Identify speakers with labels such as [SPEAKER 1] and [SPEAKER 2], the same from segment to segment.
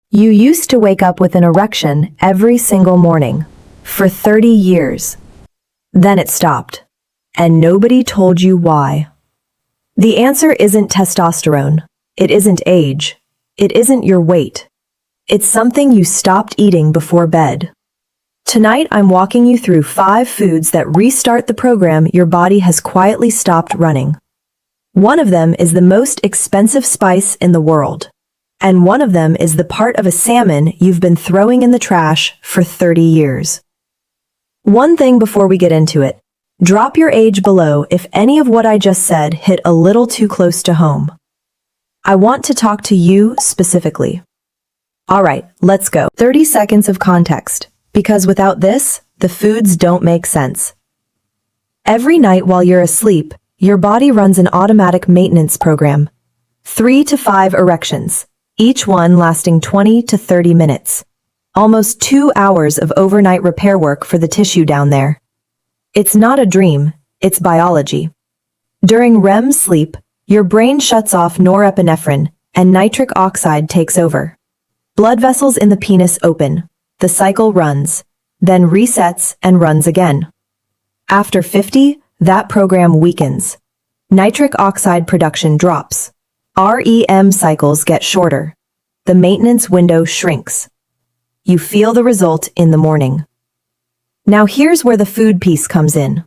[SPEAKER 1] You used to wake up with an erection every single morning for 30 years. Then it stopped, and nobody told you why. The answer isn't testosterone. It isn't age. It isn't your weight. It's something you stopped eating before bed. Tonight, I'm walking you through 5 foods that restart the program your body has quietly stopped running. One of them is the most expensive spice in the world. And one of them is the part of a salmon you've been throwing in the trash for 30 years. One thing before we get into it. Drop your age below if any of what I just said hit a little too close to home. I want to talk to you specifically. Alright, let's go. 30 seconds of context, because without this, the foods don't make sense. Every night while you're asleep, your body runs an automatic maintenance program. 3 to 5 erections, each one lasting 20 to 30 minutes. Almost 2 hours of overnight repair work for the tissue down there. It's not a dream, it's biology. During REM sleep, your brain shuts off norepinephrine and nitric oxide takes over. Blood vessels in the penis open, the cycle runs, then resets and runs again. After 50, that program weakens. Nitric oxide production drops. REM cycles get shorter. The maintenance window shrinks. You feel the result in the morning. Now here's where the food piece comes in.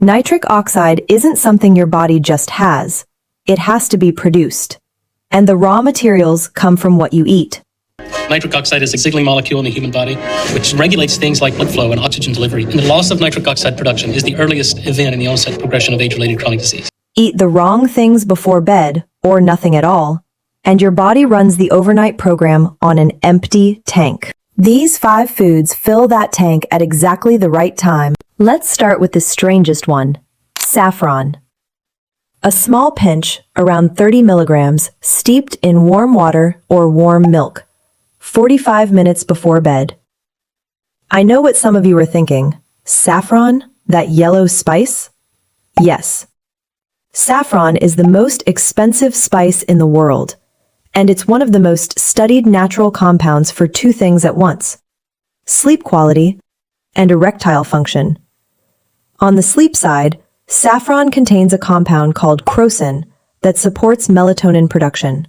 [SPEAKER 1] Nitric oxide isn't something your body just has. It has to be produced. And the raw materials come from what you eat.
[SPEAKER 2] Nitric oxide is a signaling molecule in the human body, which regulates things like blood flow and oxygen delivery. And the loss of nitric oxide production is the earliest event in the onset progression of age-related chronic disease.
[SPEAKER 1] Eat the wrong things before bed, or nothing at all, and your body runs the overnight program on an empty tank. These 5 foods fill that tank at exactly the right time. Let's start with the strangest one, saffron. A small pinch, around 30 milligrams, steeped in warm water or warm milk, 45 minutes before bed. I know what some of you are thinking. Saffron? That yellow spice? Yes. Saffron is the most expensive spice in the world, and it's one of the most studied natural compounds for 2 things at once: sleep quality and erectile function. On the sleep side, saffron contains a compound called crocin that supports melatonin production.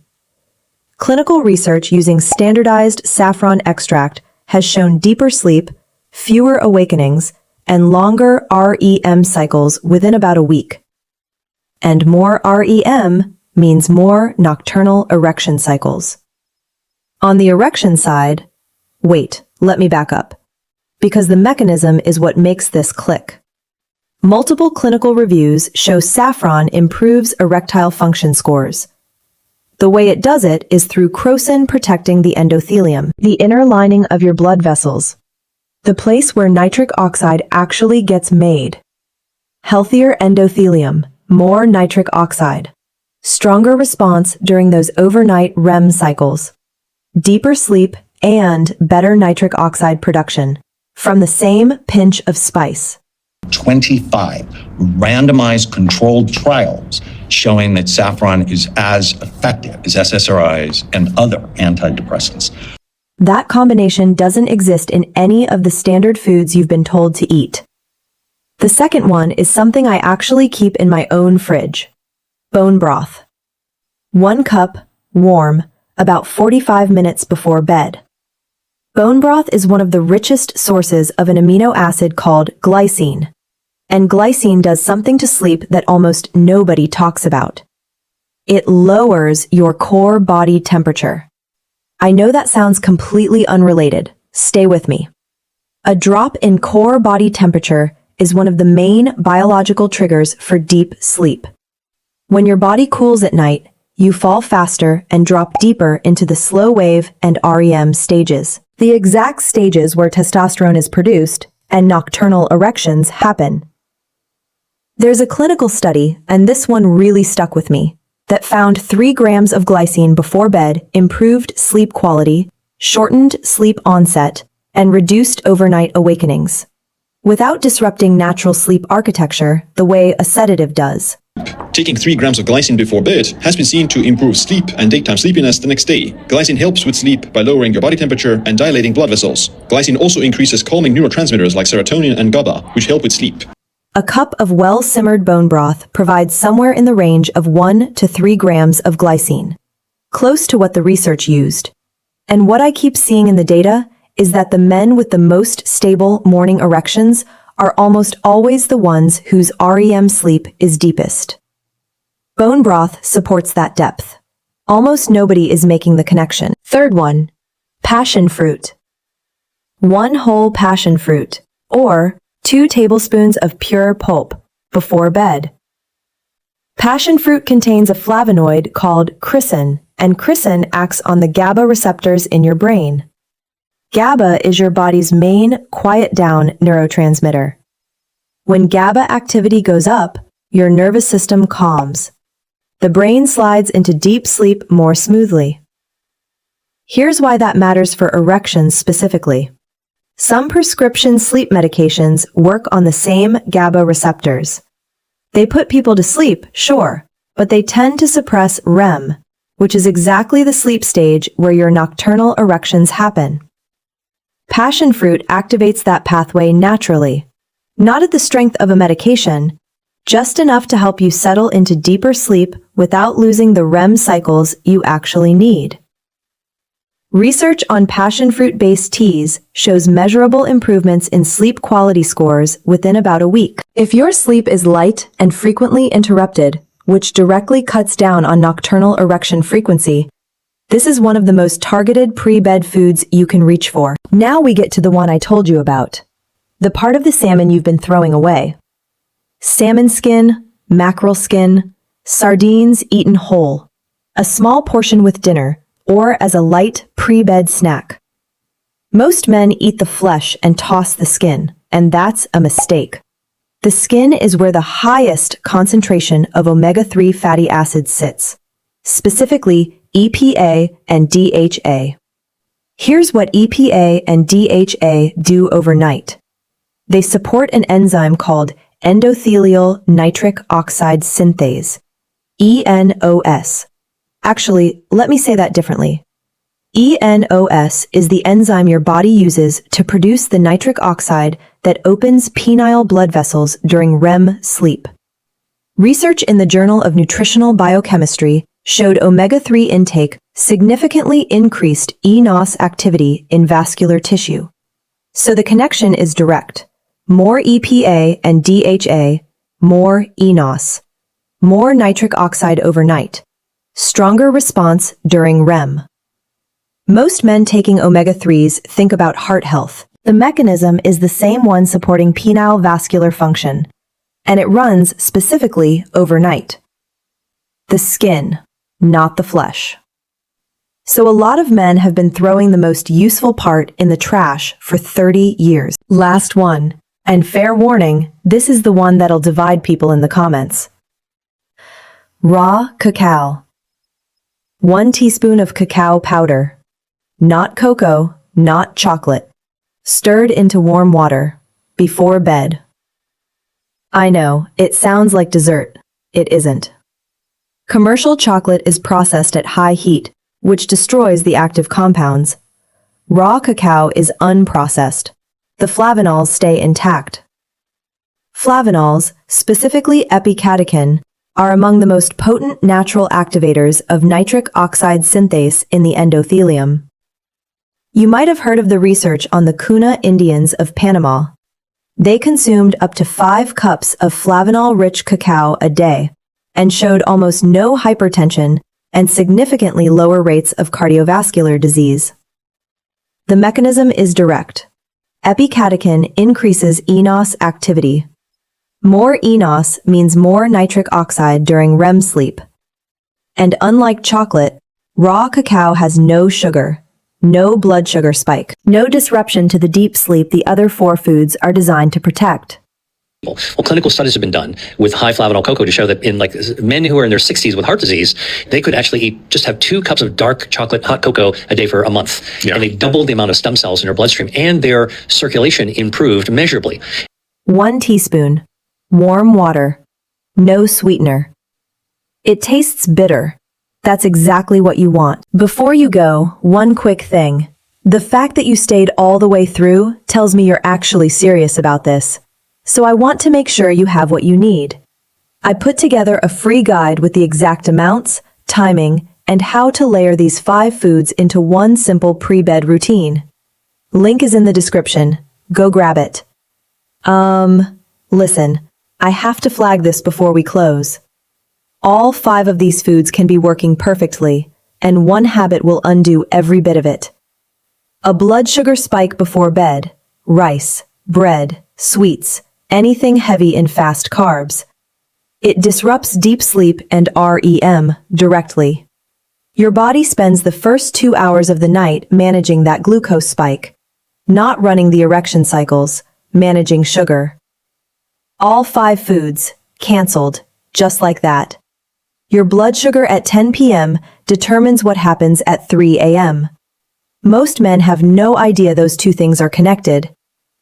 [SPEAKER 1] Clinical research using standardized saffron extract has shown deeper sleep, fewer awakenings, and longer REM cycles within about a week. And more REM means more nocturnal erection cycles. On the erection side, wait, let me back up. Because the mechanism is what makes this click. Multiple clinical reviews show saffron improves erectile function scores. The way it does it is through crocin protecting the endothelium, the inner lining of your blood vessels, the place where nitric oxide actually gets made. Healthier endothelium, more nitric oxide. Stronger response during those overnight REM cycles. Deeper sleep and better nitric oxide production from the same pinch of spice.
[SPEAKER 3] 25 randomized controlled trials showing that saffron is as effective as SSRIs and other antidepressants.
[SPEAKER 1] That combination doesn't exist in any of the standard foods you've been told to eat. The second one is something I actually keep in my own fridge. Bone broth. 1 cup, warm, about 45 minutes before bed. Bone broth is one of the richest sources of an amino acid called glycine. And glycine does something to sleep that almost nobody talks about. It lowers your core body temperature. I know that sounds completely unrelated. Stay with me. A drop in core body temperature is one of the main biological triggers for deep sleep. When your body cools at night, you fall faster and drop deeper into the slow wave and REM stages, the exact stages where testosterone is produced and nocturnal erections happen. There's a clinical study, and this one really stuck with me, that found 3 grams of glycine before bed improved sleep quality, shortened sleep onset, and reduced overnight awakenings, without disrupting natural sleep architecture the way a sedative does.
[SPEAKER 4] Taking 3 grams of glycine before bed has been seen to improve sleep and daytime sleepiness the next day. Glycine helps with sleep by lowering your body temperature and dilating blood vessels. Glycine also increases calming neurotransmitters like serotonin and GABA, which help with sleep.
[SPEAKER 1] A cup of well-simmered bone broth provides somewhere in the range of 1 to 3 grams of glycine, close to what the research used. And what I keep seeing in the data is that the men with the most stable morning erections are almost always the ones whose REM sleep is deepest. Bone broth supports that depth. Almost nobody is making the connection. Third one, passion fruit. 1 whole passion fruit, or 2 tablespoons of pure pulp, before bed. Passion fruit contains a flavonoid called chrysin, and chrysin acts on the GABA receptors in your brain. GABA is your body's main quiet-down neurotransmitter. When GABA activity goes up, your nervous system calms. The brain slides into deep sleep more smoothly. Here's why that matters for erections specifically. Some prescription sleep medications work on the same GABA receptors. They put people to sleep, sure, but they tend to suppress REM, which is exactly the sleep stage where your nocturnal erections happen. Passion fruit activates that pathway naturally, not at the strength of a medication, just enough to help you settle into deeper sleep without losing the REM cycles you actually need. Research on passion fruit-based teas shows measurable improvements in sleep quality scores within about a week. If your sleep is light and frequently interrupted, which directly cuts down on nocturnal erection frequency, this is one of the most targeted pre-bed foods you can reach for. Now we get to the one I told you about, the part of the salmon you've been throwing away. Salmon skin, mackerel skin, sardines eaten whole, a small portion with dinner, or as a light pre-bed snack. Most men eat the flesh and toss the skin, and that's a mistake. The skin is where the highest concentration of omega-3 fatty acids sits, specifically EPA and DHA. Here's what EPA and DHA do overnight. They support an enzyme called endothelial nitric oxide synthase, ENOS. Actually, let me say that differently. ENOS is the enzyme your body uses to produce the nitric oxide that opens penile blood vessels during REM sleep. Research in the Journal of Nutritional Biochemistry showed omega-3 intake significantly increased eNOS activity in vascular tissue. So the connection is direct. More EPA and DHA, more eNOS, more nitric oxide overnight, stronger response during REM. Most men taking omega-3s think about heart health. The mechanism is the same one supporting penile vascular function, and it runs specifically overnight. The skin, not the flesh. So a lot of men have been throwing the most useful part in the trash for 30 years. Last one, and fair warning, this is the one that'll divide people in the comments. Raw cacao. 1 teaspoon of cacao powder. Not cocoa, not chocolate. Stirred into warm water. Before bed. I know, it sounds like dessert. It isn't. Commercial chocolate is processed at high heat, which destroys the active compounds. Raw cacao is unprocessed. The flavanols stay intact. Flavanols, specifically epicatechin, are among the most potent natural activators of nitric oxide synthase in the endothelium. You might have heard of the research on the Cuna Indians of Panama. They consumed up to 5 cups of flavanol-rich cacao a day and showed almost no hypertension and significantly lower rates of cardiovascular disease. The mechanism is direct. Epicatechin increases eNOS activity. More eNOS means more nitric oxide during REM sleep. And unlike chocolate, raw cacao has no sugar, no blood sugar spike, no disruption to the deep sleep the other 4 foods are designed to protect.
[SPEAKER 5] Well, clinical studies have been done with high flavanol cocoa to show that in men who are in their 60s with heart disease, they could actually just have 2 cups of dark chocolate hot cocoa a day for a month. Yeah. And they doubled the amount of stem cells in their bloodstream, and their circulation improved measurably.
[SPEAKER 1] 1 teaspoon. Warm water. No sweetener. It tastes bitter. That's exactly what you want. Before you go, one quick thing. The fact that you stayed all the way through tells me you're actually serious about this. So I want to make sure you have what you need. I put together a free guide with the exact amounts, timing, and how to layer these 5 foods into one simple pre-bed routine. Link is in the description. Go grab it. Listen, I have to flag this before we close. All 5 of these foods can be working perfectly, and one habit will undo every bit of it. A blood sugar spike before bed, rice, bread, sweets, anything heavy in fast carbs. It disrupts deep sleep and REM directly. Your body spends the first 2 hours of the night managing that glucose spike, not running the erection cycles, managing sugar. All 5 foods, canceled, just like that. Your blood sugar at 10 p.m. determines what happens at 3 a.m. Most men have no idea those two things are connected.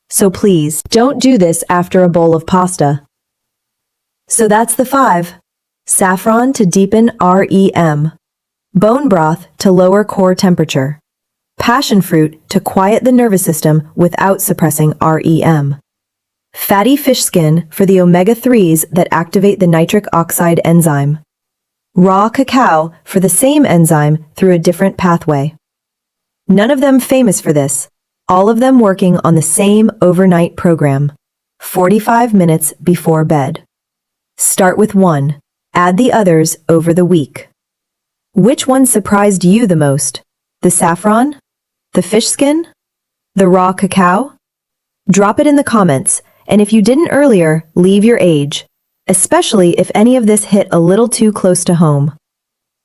[SPEAKER 1] So please, don't do this after a bowl of pasta. So that's the 5. Saffron to deepen REM. Bone broth to lower core temperature. Passion fruit to quiet the nervous system without suppressing REM. Fatty fish skin for the omega-3s that activate the nitric oxide enzyme. Raw cacao for the same enzyme through a different pathway. None of them famous for this, all of them working on the same overnight program, 45 minutes before bed. Start with one, add the others over the week. Which one surprised you the most? The saffron? The fish skin? The raw cacao? Drop it in the comments, and if you didn't earlier, leave your age, especially if any of this hit a little too close to home.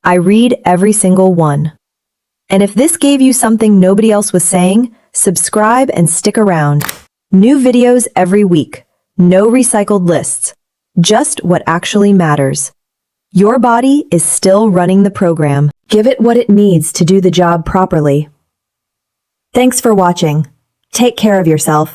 [SPEAKER 1] I read every single one. And if this gave you something nobody else was saying, subscribe and stick around. New videos every week. No recycled lists. Just what actually matters. Your body is still running the program. Give it what it needs to do the job properly. Thanks for watching. Take care of yourself.